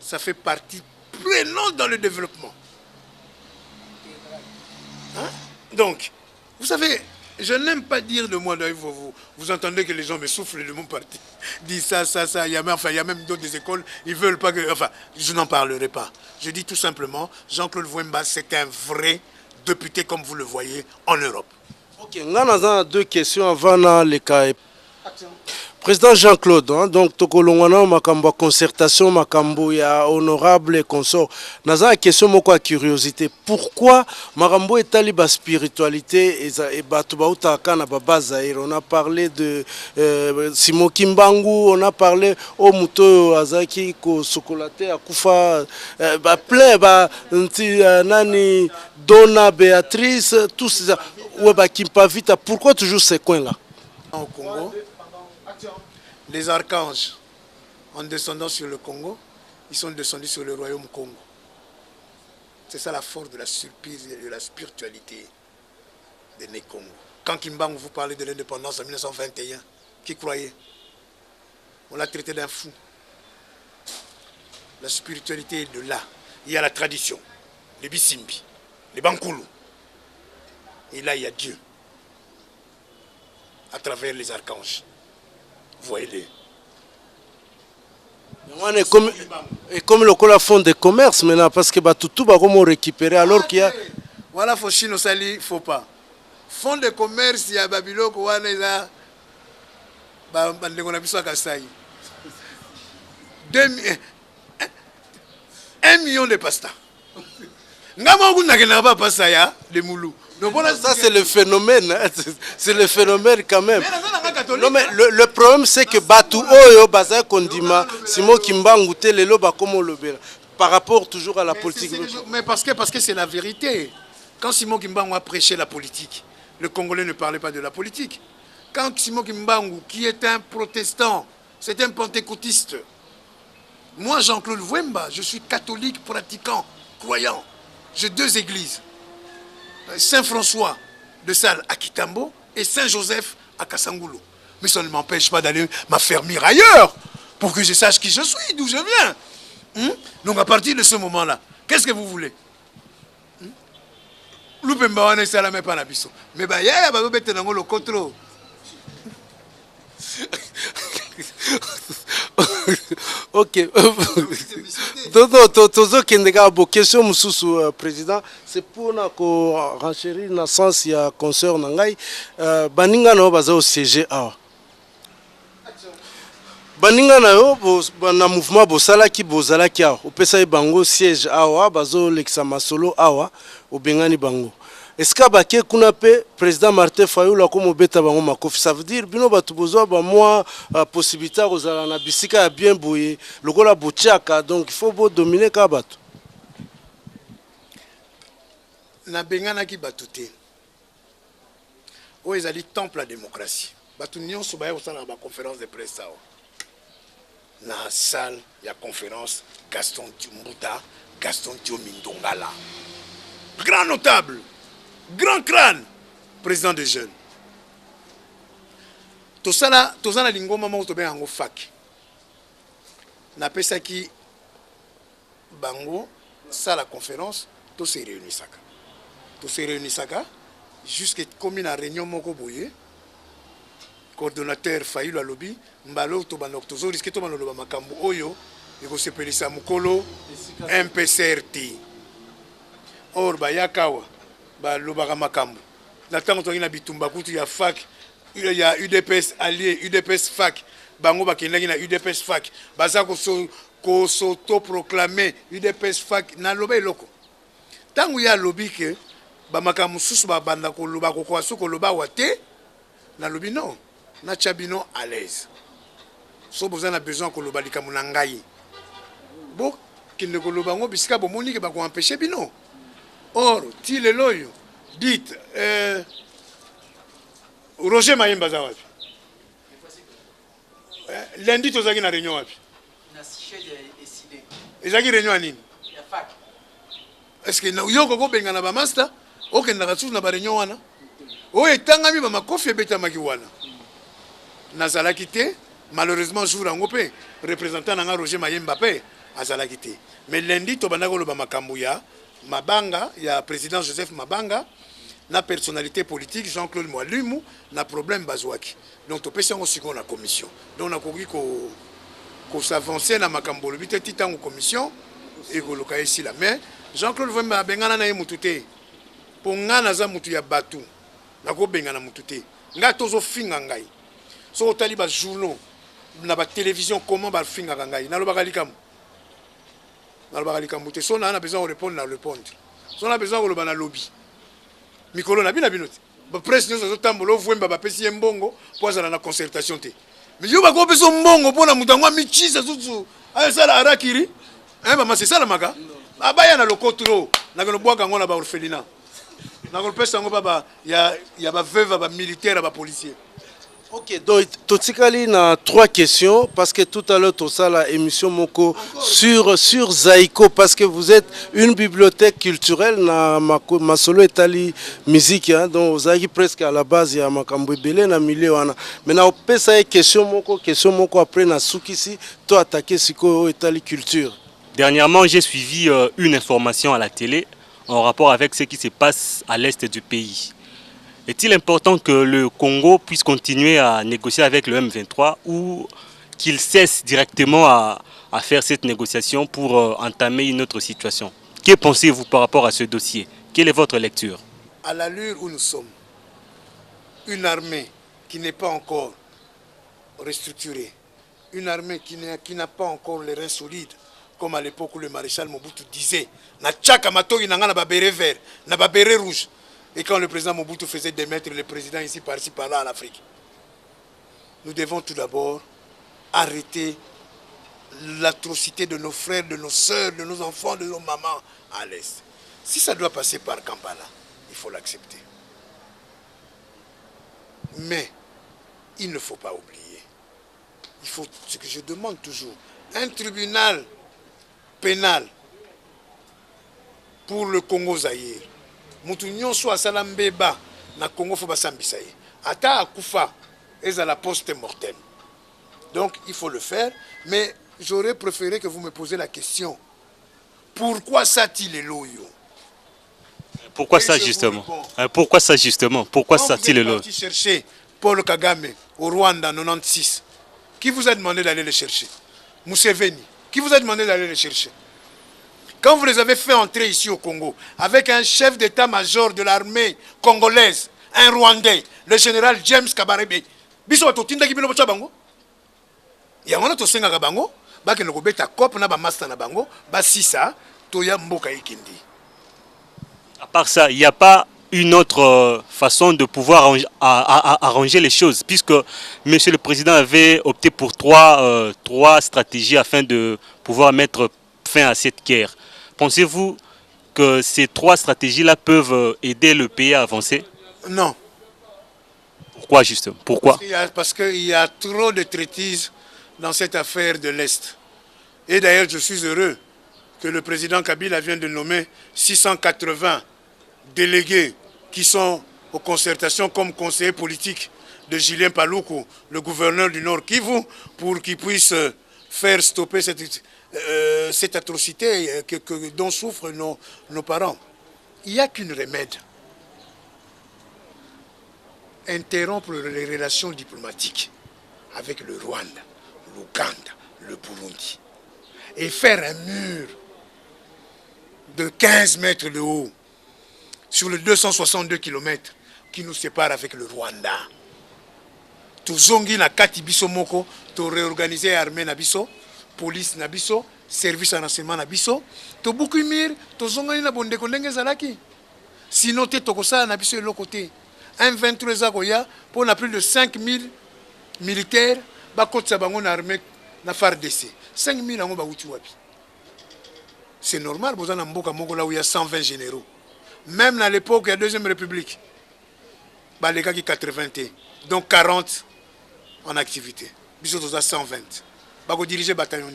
Ça fait partie prenante dans le développement. Hein? Donc, vous savez, je n'aime pas dire de moi, vous entendez que les gens me soufflent de mon parti. Dis ça. Il y a même d'autres écoles, ils ne veulent pas que... Enfin, je n'en parlerai pas. Je dis tout simplement, Jean-Claude Vwemba, c'est un vrai député, comme vous le voyez, en Europe. Ok, on a 2 questions avant les cas. Président Jean-Claude, hein, donc tokolongwana makambo concertation makambo ya honorable et consort. Naza la question moko curiosité. Pourquoi makambo etali ba spiritualité et batu bauta kana baba Zaire? On a parlé de Simon Kimbangu, on a parlé au muto azaki ko sokolate akufa ba plein ba nani Donna Béatrice tout ça ouais ba Kimpavita. Pourquoi toujours ces coins là? Au Congo, les archanges, en descendant sur le Congo, ils sont descendus sur le royaume Congo. C'est ça la force de la surprise et de la spiritualité des Né Congo. Quand Kimbangu vous parlait de l'indépendance en 1921, qui croyait? On l'a traité d'un fou. La spiritualité est de là. Il y a la tradition, les Bisimbi, les Bankulu. Et là, il y a Dieu, à travers les archanges. Voyez-les. Et comme le fond de commerce maintenant, parce que tout va récupérer alors qu'il y a... Voilà, Fochino Sali, faut pas. Fonds de commerce, il y a Babylone, il y a Kasai. 1 million de pasta. Ça, c'est le phénomène. C'est le phénomène quand même. Non, mais le problème, c'est que Batu Oyo, Baza Kondima, Simon Kimbangu, Telelo, Bakomo Lobela. Par rapport toujours à la politique. Mais parce que c'est la vérité. Quand Simon Kimbangu a prêché la politique, le Congolais ne parlait pas de la politique. Quand Simon Kimbangu, qui est un protestant, c'est un pentecôtiste. Moi, Jean-Claude Vwemba, je suis catholique, pratiquant, croyant. J'ai 2 églises. Saint-François de Sales à Kitambo et Saint-Joseph à Kassangoulou. Mais ça ne m'empêche pas d'aller m'affermir ailleurs pour que je sache qui je suis, d'où je viens. Donc à partir de ce moment-là, qu'est-ce que vous voulez? Mais le contrôle. Ok. Question Moussou, président, c'est pour renchérir dans le sens il y a concert Nangai. Baninga no baza au siège awa. Baninga na yo na mouvement bosala ki bozala ki awa. Opesa bango siège awa bazo lekisa masolo awa obengani bango. Est-ce que kuna pe président Martin Fayulu comme beta bango makofi, ça veut dire bino batu bozwa ba moi possibilité kozala na bisika ya bien boye lokola bochaka, donc il faut dominer ka batu. Na bengana ki batu te. O ezali temple la démocratie. Batu nyonso ba yosala ba conférence de presse awa. Na salle ya conférence Gaston Tumbuta, Gaston Thiomindongala. Grand notable. Grand crâne, président des jeunes. Tosala lingo mama otobe yango fac. Na pesa ki bango ça la conférence, to se réunissaka. To se réunissaka jusqu'à comme une réunion moko boye. Coordonnateur Fayulu alobi mbalo to banok tozo risque to banolo makambo oyo eko sepelisa mukolo MPCRT. Or bayakawa ba lobaka makambo na tango to na bitumba kutu ya fac ya UDPS allié UDPS fac bango bakendaki na UDPS fac baza ko s'auto proclamer UDPS fac na loba eloko tango ya lobi ke ba makambo susu ba banda ko loba ko kwasu ko loba wate na lobi non na chabino à l'aise so besoin ko loba likamu na ngai bo kinde ko loba ngo bisika bo moni ke ba ko empêcher bino. Or, ti le loyo, dites, Roger Mayemba Zawapi. Lundi, tu as une réunion. Ils ont une réunion à Nîmes. Est-ce que nous avons un master? Ok, nous avons une réunion. Oh, et tant que nous avons fait bêta makiwana. Nazala quitté, malheureusement, jour en opé, représentant de Roger Mayemba Azala quitté. Mais lundi, tu as un makambuya. Mabanga, il y a le président Joseph Mabanga, la personnalité politique Jean-Claude Moualumu, na problème Bazouaki. Donc, tu peux aussi qu'on la commission. Donc, on a compris qu'on s'avançait dans ma cambolobité, titan en commission, et qu'on l'a ici la main. Jean-Claude Moualumu, Bengana na mutute. Pour Ngana mutu ya batu, na ko Bengana mutute. Nga tozo finga ngai. So taliba journaux, na ba télévision comment ba finga ngai. Na lo ba kalikamu. Si on a besoin de répondre, on répond. Si on a besoin de répondre, on lobby. Mikolo na binote. La presse nous a tambolo vwemba ba pesi mbongo pour la concertation te. Mais yo ba ko peso mbongo pour na mutangwa michisa zuzu. Aya sala arakiri. Ba c'est ça la maka. Abaya na lokotro na ko bwaka ngona ba orphelinat. Na ko pesa ngo baba ya ba veuve ba militaire ba policier. Ok, donc Totikali na 3 questions parce que tout à l'heure tout ça la émission Moko sur Zaïko parce que vous êtes une bibliothèque culturelle na masolo etali musique hein, donc vous avez presque à la base ya makambo belé na milieu wana. Maintenant on peut ça question Moko après na sukisi to attaquer siko etali culture. Dernièrement, j'ai suivi une information à la télé en rapport avec ce qui se passe à l'est du pays. Est-il important que le Congo puisse continuer à négocier avec le M23 ou qu'il cesse directement à faire cette négociation pour entamer une autre situation? Que pensez-vous par rapport à ce dossier? Quelle est votre lecture? À l'allure où nous sommes, une armée qui n'est pas encore restructurée, une armée qui n'a pas encore les reins solides, comme à l'époque où le maréchal Mobutu disait, na tchaka matogi nanga na babéré vert, na babéré rouge. Et quand le président Mobutu faisait démettre le président ici, par-ci, par-là en Afrique. Nous devons tout d'abord arrêter l'atrocité de nos frères, de nos sœurs, de nos enfants, de nos mamans à l'Est. Si ça doit passer par Kampala, il faut l'accepter. Mais il ne faut pas oublier. Il faut, ce que je demande toujours, un tribunal pénal pour le Congo-Zaïre. Mutu nyonso asala mbeba na Congo fo basambisa ye. Ata akufa eza la post-mortem. Donc il faut le faire, mais j'aurais préféré que vous me posiez la question. Pourquoi ça t-il est loyo? Pourquoi ça justement? Pourquoi ça justement? Pourquoi ça t-il est loyo? Quand vous êtes parti chercher Paul Kagame au Rwanda en 96, qui vous a demandé d'aller le chercher? Museveni, qui vous a demandé d'aller le chercher? Quand vous les avez fait entrer ici au Congo, avec un chef d'état-major de l'armée congolaise, un Rwandais, le général James Kabarebe, biso batotinda ki bino bocha bango? Ya wana to senga bango, ba ke no beta cop na ba master na bango, ba sisa to ya mboka ikindi. À part ça, il n'y a pas une autre façon de pouvoir arranger les choses, puisque Monsieur le Président avait opté pour trois stratégies afin de pouvoir mettre fin à cette guerre. Pensez-vous que ces trois stratégies-là peuvent aider le pays à avancer? Non. Pourquoi justement? Pourquoi? Parce qu'il y a trop de traîtrise dans cette affaire de l'Est. Et d'ailleurs, je suis heureux que le président Kabila vienne de nommer 680 délégués qui sont aux concertations comme conseillers politiques de Julien Paluku, le gouverneur du Nord Kivu, pour qu'il puisse faire stopper cette atrocité dont souffrent nos parents. Il n'y a qu'une remède. Interrompre les relations diplomatiques avec le Rwanda, l'Ouganda, le Burundi et faire un mur de 15 mètres de haut sur les 262 km qui nous séparent avec le Rwanda. Tuzongi na kati biso moko, to réorganiser l'armée na biso, police na biso, service de renseignement na biso, to bukumir, to zongani na bondeko ndenge zalaki. Sinon te tokosa na biso l'autre côté. Un 23 agoya pour plus de 5000 militaires ba kotsa bango na armée na FARDC. 5000 ango ba uti wapi. C'est normal, vous en mboka moko là où il y a 120 généraux. Même à l'époque, il y a la Deuxième République. Bah, les gars qui 80, donc 40 en activité. Bisous 120. Bah, vous dirigez bataillon.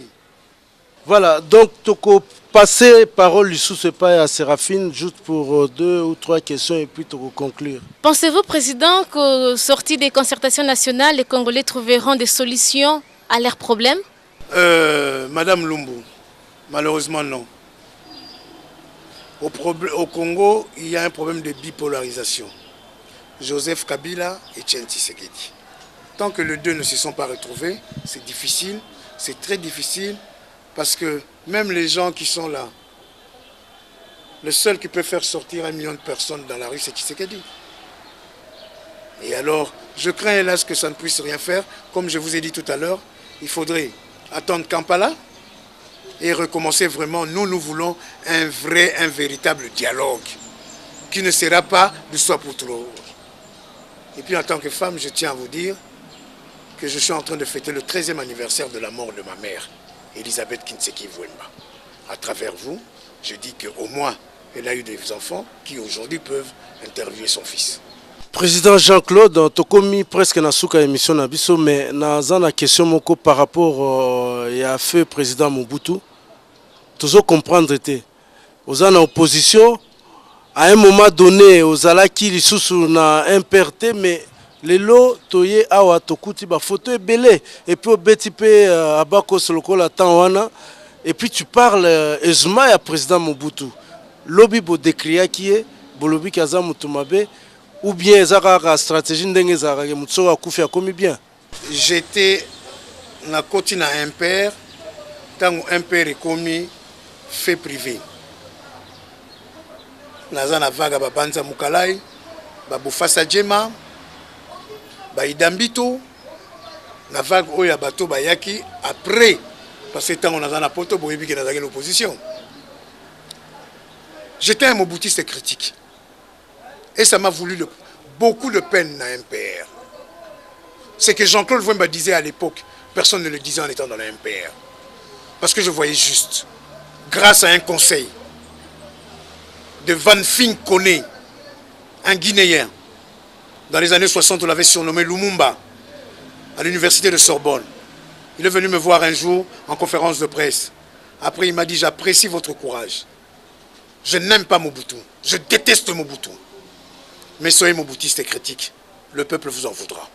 Voilà, donc toko passer parole sous ce pas à Séraphine, juste pour 2 ou 3 questions et puis toko conclure. Pensez-vous, Président, qu'au sorti des concertations nationales, les Congolais trouveront des solutions à leurs problèmes? Madame Lumbu, malheureusement non. Au Congo, il y a un problème de bipolarisation. Joseph Kabila et Etienne Tshisekedi. Tant que les deux ne se sont pas retrouvés, c'est difficile, c'est très difficile, parce que même les gens qui sont là, le seul qui peut faire sortir 1 million de personnes dans la rue, c'est Tshisekedi. Et alors, je crains hélas que ça ne puisse rien faire. Comme je vous ai dit tout à l'heure, il faudrait attendre Kampala et recommencer vraiment. Nous voulons un véritable dialogue qui ne sera pas de soi pour trop. Et puis en tant que femme, je tiens à vous dire que je suis en train de fêter le 13e anniversaire de la mort de ma mère, Elisabeth Kinseki Vwemba. À travers vous, je dis qu'au moins, elle a eu des enfants qui aujourd'hui peuvent interviewer son fils. Président Jean-Claude, tu as commis presque na souka émission na biso, mais na une question moko par rapport à fait président Mobutu. Tu dois comprendre que vous êtes en opposition. À un moment donné, aux alaki li susu na imperté, mais les lots toye awa tokuti ba photo est belé et puis au betipe abako soloko la tanwana et puis tu parles ezuma ya président Mobutu. Lobi bo décrire qui est bolobi kaza mutumabe ou bien ezaka stratégie ndenge ezaka mutso akufi akomi bien. J'étais na koti na impère tant impère est commis fait privé. naza na vague ba Banza Mukalai, ba Bufasa Djema, ba Idambito, na vague oyo ya bato bayaki après parce que tant on a na poto boyebi que nazaki l'opposition. J'étais un moboutiste critique. Et ça m'a voulu beaucoup de peine dans MPR. C'est que Jean-Claude Vouemba disait à l'époque, personne ne le disait en étant dans la MPR. Parce que je voyais juste, grâce à un conseil de Van Fink Kone, un Guinéen, dans les années 60, on l'avait surnommé Lumumba, à l'université de Sorbonne. Il est venu me voir un jour en conférence de presse. Après, il m'a dit, j'apprécie votre courage. Je n'aime pas Mobutu. Je déteste Mobutu. Mais soyez moboutiste et critique. Le peuple vous en voudra.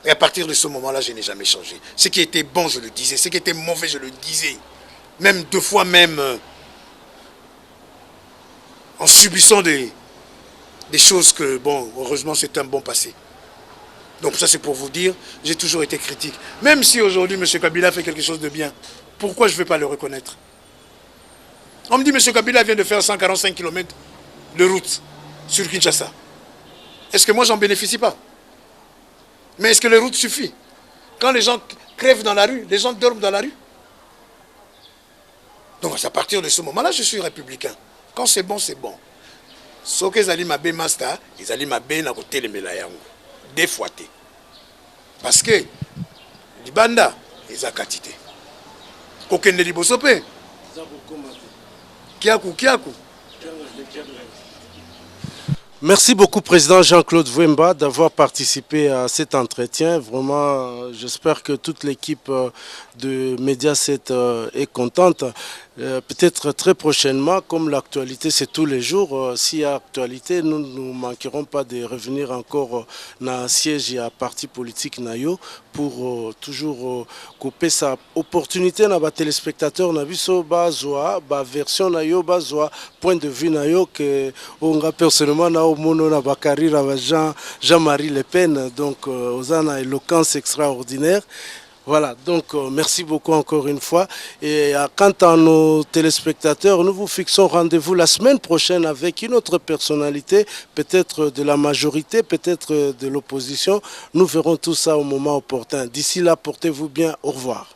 Et à partir de ce moment-là, je n'ai jamais changé. Ce qui était bon, je le disais. Ce qui était mauvais, je le disais. Même deux fois, même en subissant des choses que, bon, heureusement, c'est un bon passé. Donc ça, c'est pour vous dire, j'ai toujours été critique. Même si aujourd'hui, M. Kabila fait quelque chose de bien, pourquoi je ne vais pas le reconnaître? On me dit, M. Kabila vient de faire 145 km de route sur Kinshasa. Est-ce que moi, j'en bénéficie pas? Mais est-ce que les routes suffisent? Quand les gens crèvent dans la rue, les gens dorment dans la rue. Donc à partir de ce moment-là, je suis républicain. Quand c'est bon, c'est bon. Sauf que les mabé master, ils allaient mabé na côté les melayango. Des fois. Parce que les bandas, ils ont quantité. Aucun ne libosope. Kiakou. Merci beaucoup, Président Jean-Claude Vouemba, d'avoir participé à cet entretien. Vraiment, j'espère que toute l'équipe de Mediaset est contente. Peut-être très prochainement, comme l'actualité c'est tous les jours, s'il y a actualité, nous ne manquerons pas de revenir encore dans un siège et à parti politique nayo pour toujours couper sa opportunité dans les téléspectateurs na biso bazwa ba version nayo bazwa point de vue nayo que on a personnellement na omono na bakari na Jean-Marie Le Pen, donc aux une éloquence extraordinaire. Voilà, donc merci beaucoup encore une fois. Et quant à nos téléspectateurs, nous vous fixons rendez-vous la semaine prochaine avec une autre personnalité, peut-être de la majorité, peut-être de l'opposition. Nous verrons tout ça au moment opportun. D'ici là, portez-vous bien. Au revoir.